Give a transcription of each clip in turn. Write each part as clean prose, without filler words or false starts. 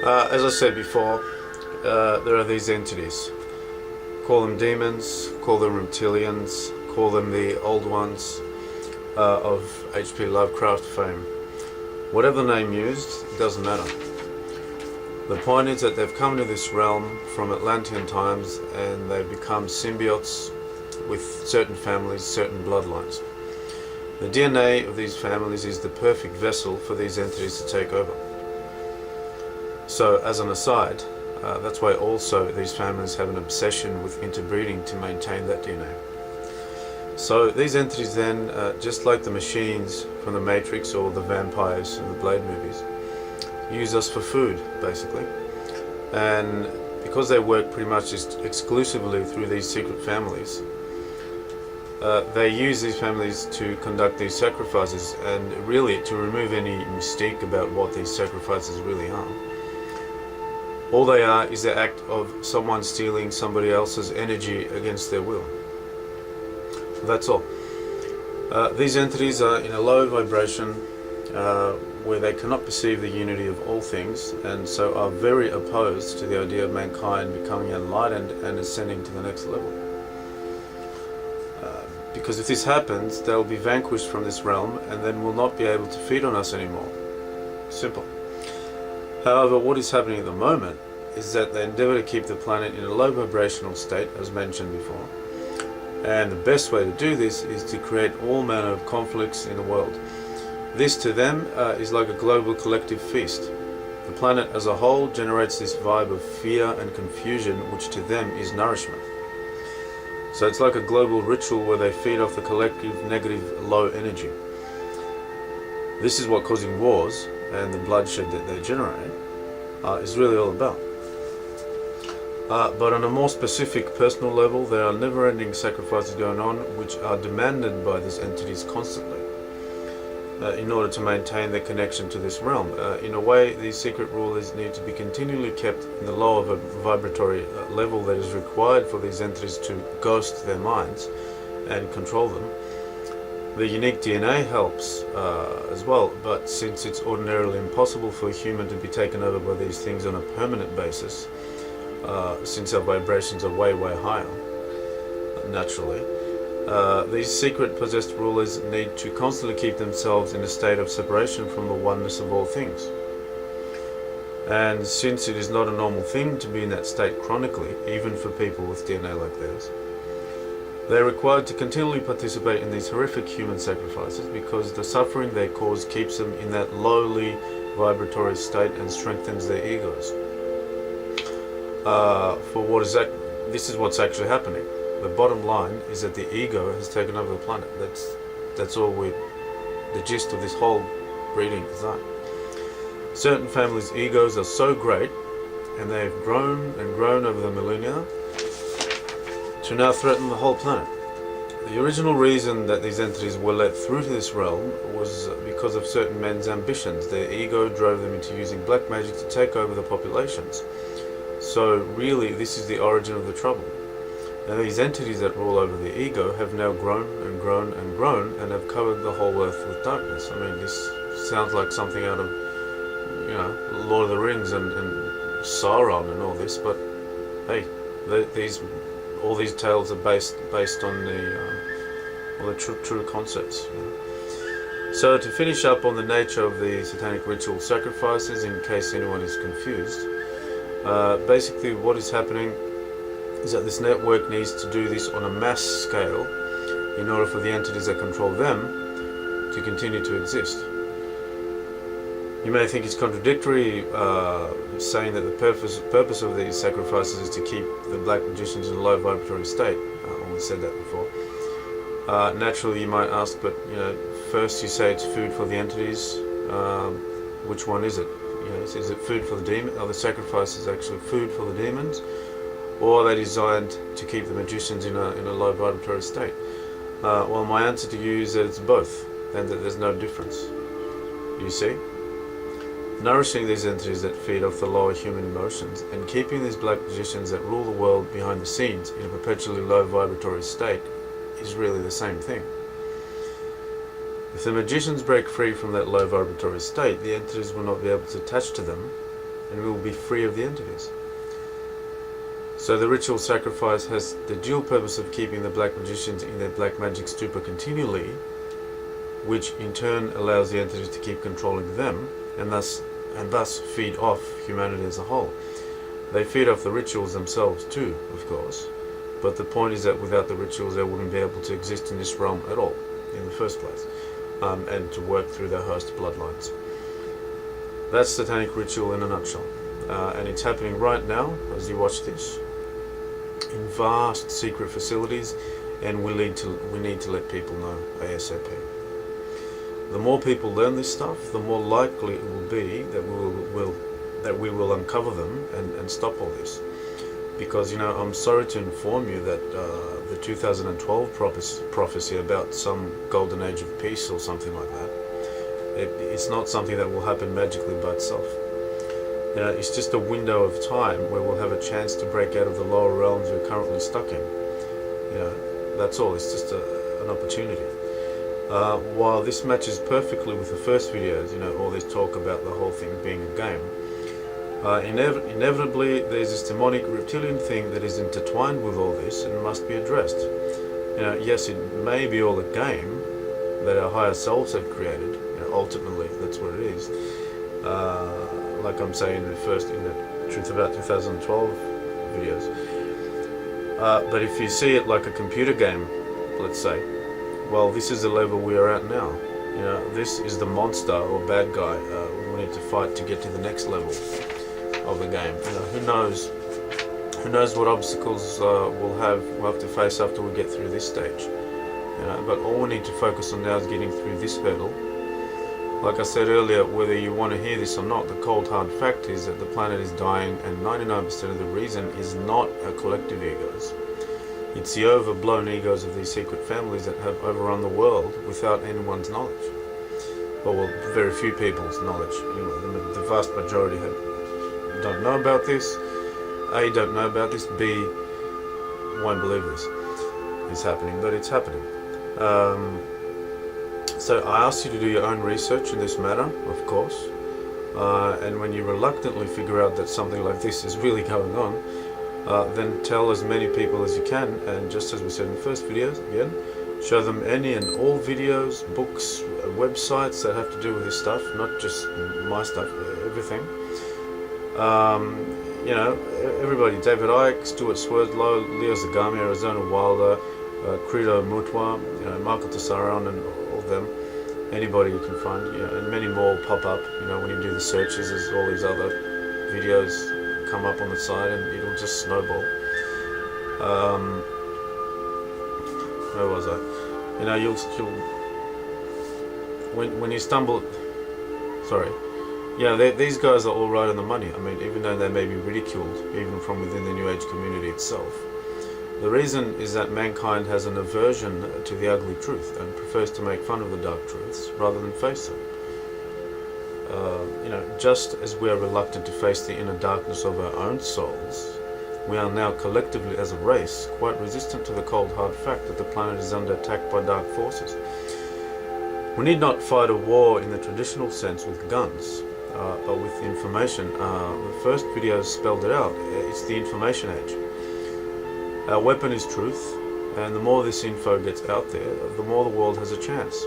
As I said before, there are these entities. Call them demons, call them reptilians, call them the old ones of H.P. Lovecraft fame. Whatever name used, it doesn't matter. The point is that they've come to this realm from Atlantean times and they've become symbiotes with certain families, certain bloodlines. The DNA of these families is the perfect vessel for these entities to take over. So, as an aside, that's why also these families have an obsession with interbreeding to maintain that DNA. So these entities then, just like the machines from the Matrix or the vampires in the Blade movies, use us for food, basically. And because they work pretty much just exclusively through these secret families, they use these families to conduct these sacrifices and really to remove any mystique about what these sacrifices really are. All they are is the act of someone stealing somebody else's energy against their will. That's all. These entities are in a low vibration where they cannot perceive the unity of all things, and so are very opposed to the idea of mankind becoming enlightened and ascending to the next level. Because if this happens, they'll be vanquished from this realm and then will not be able to feed on us anymore. Simple. However, what is happening at the moment is that they endeavour to keep the planet in a low vibrational state, as mentioned before. And the best way to do this is to create all manner of conflicts in the world. This to them is like a global collective feast. The planet as a whole generates this vibe of fear and confusion, which to them is nourishment. So it's like a global ritual where they feed off the collective negative low energy. This is what causing wars and the bloodshed that they generate is really all about. But on a more specific personal level, there are never-ending sacrifices going on which are demanded by these entities constantly in order to maintain their connection to this realm. In a way, these secret rulers need to be continually kept in the lower vibratory level that is required for these entities to ghost their minds and control them. The unique DNA helps as well, but since it's ordinarily impossible for a human to be taken over by these things on a permanent basis, since our vibrations are way, way higher, naturally, these secret possessed rulers need to constantly keep themselves in a state of separation from the oneness of all things. And since it is not a normal thing to be in that state chronically, even for people with DNA like theirs, they are required to continually participate in these horrific human sacrifices because the suffering they cause keeps them in that lowly vibratory state and strengthens their egos. This is what's actually happening. The bottom line is that the ego has taken over the planet. That's all the gist of this whole breeding is that. Certain families' egos are so great, and they've grown and grown over the millennia to now threaten the whole planet. The original reason that these entities were let through to this realm was because of certain men's ambitions. Their ego drove them into using black magic to take over the populations. So really, this is the origin of the trouble. Now these entities that rule over the ego have now grown and grown and grown and have covered the whole earth with darkness. I mean, this sounds like something out of, Lord of the Rings and Sauron and all this, but hey, all these tales are based on the true concepts. So to finish up on the nature of the satanic ritual sacrifices, in case anyone is confused, basically what is happening is that this network needs to do this on a mass scale in order for the entities that control them to continue to exist. You may think it's contradictory saying that the purpose of these sacrifices is to keep the black magicians in a low vibratory state. We said that before. Naturally you might ask, but first you say it's food for the entities. Which one is it? Is it food for the demon? Are the sacrifices actually food for the demons? Or are they designed to keep the magicians in a low vibratory state? Well, my answer to you is that it's both, and that there's no difference. You see? Nourishing these entities that feed off the lower human emotions, and keeping these black magicians that rule the world behind the scenes in a perpetually low vibratory state is really the same thing. If the magicians break free from that low vibratory state, the entities will not be able to attach to them and we will be free of the entities. So the ritual sacrifice has the dual purpose of keeping the black magicians in their black magic stupor continually, which in turn allows the entities to keep controlling them, and thus feed off humanity as a whole. They feed off the rituals themselves too, of course, but the point is that without the rituals they wouldn't be able to exist in this realm at all in the first place, and to work through their host bloodlines. That's satanic ritual in a nutshell, and it's happening right now as you watch this in vast secret facilities, and we need to let people know ASAP. The more people learn this stuff, the more likely it will be that we will uncover them and stop all this. Because, you know, I'm sorry to inform you that the 2012 prophecy about some golden age of peace or something like that, it's not something that will happen magically by itself. You know, it's just a window of time where we'll have a chance to break out of the lower realms we're currently stuck in. You know, that's all. It's just an opportunity. While this matches perfectly with the first videos, you know, all this talk about the whole thing being a game, inevitably there's this demonic reptilian thing that is intertwined with all this and must be addressed. You know, yes, it may be all a game that our higher selves have created. You know, ultimately, that's what it is. Like I'm saying in the Truth About 2012 videos. But if you see it like a computer game, let's say, well, this is the level we are at now. You know, this is the monster or bad guy we need to fight to get to the next level of the game. You know, who knows what obstacles we'll have to face after we get through this stage. You know, but all we need to focus on now is getting through this hurdle. Like I said earlier, whether you want to hear this or not, the cold hard fact is that the planet is dying, and 99% of the reason is not our collective egos. It's the overblown egos of these secret families that have overrun the world without anyone's knowledge. Well, very few people's knowledge. Anyway, the vast majority don't know about this. A, don't know about this. B, won't believe this is happening, but it's happening. So I ask you to do your own research in this matter, of course, and when you reluctantly figure out that something like this is really going on, then tell as many people as you can, and just as we said in the first videos, again, show them any and all videos, books, websites that have to do with this stuff, not just my stuff, everything. You know, everybody, David Icke, Stuart Swerdlow, Leo Zagami, Arizona Wilder, Credo Mutwa, you know, Michael Tessaron, and all them, anybody you can find, you know, and many more pop up. You know, when you do the searches, there's all these other videos come up on the side, and it'll just snowball. Where was I? You know, you'll when you stumble, sorry. Yeah, these guys are all right on the money. I mean, even though they may be ridiculed, even from within the New Age community itself. The reason is that mankind has an aversion to the ugly truth and prefers to make fun of the dark truths rather than face them. You know, just as we are reluctant to face the inner darkness of our own souls, we are now collectively as a race quite resistant to the cold hard fact that the planet is under attack by dark forces. We need not fight a war in the traditional sense with guns, but with information. The first video spelled it out. It's the information age. Our weapon is truth, and the more this info gets out there, the more the world has a chance.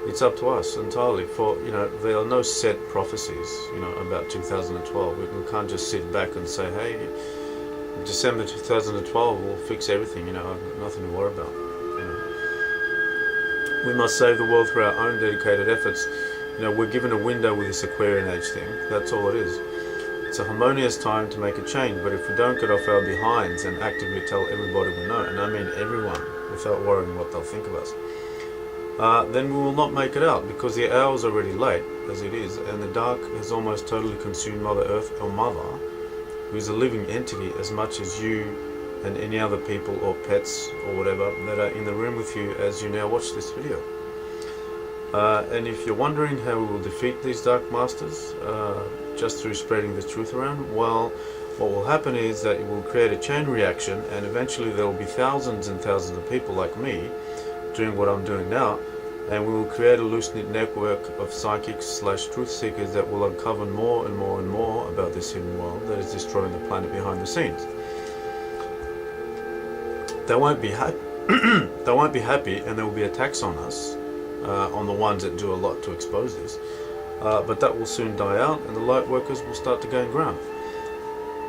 It's up to us entirely. For, you know, there are no set prophecies, you know, about 2012. We can't just sit back and say, hey, December 2012 will fix everything. You know, I've got nothing to worry about. You know, we must save the world through our own dedicated efforts. You know, we're given a window with this Aquarian age thing. That's all it is. It's a harmonious time to make a change, but if we don't get off our behinds and actively tell everybody we know, and I mean everyone, without worrying what they'll think of us, then we will not make it out, because the hour's already late, as it is, and the dark has almost totally consumed Mother Earth, or Mother, who is a living entity as much as you and any other people or pets or whatever that are in the room with you as you now watch this video. And if you're wondering how we will defeat these dark masters, just through spreading the truth around, well, what will happen is that it will create a chain reaction, and eventually there will be thousands and thousands of people like me doing what I'm doing now, and we will create a loose-knit network of psychics/truth seekers that will uncover more and more and more about this hidden world that is destroying the planet behind the scenes. They won't be happy. They won't be happy, and there will be attacks on us, on the ones that do a lot to expose this. But that will soon die out, and the light workers will start to gain ground.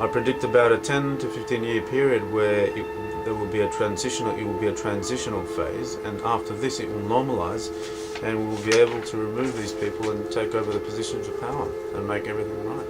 I predict about a 10 to 15 year period where there will be a transitional. It will be a transitional phase, and after this, it will normalize, and we will be able to remove these people and take over the positions of power and make everything right.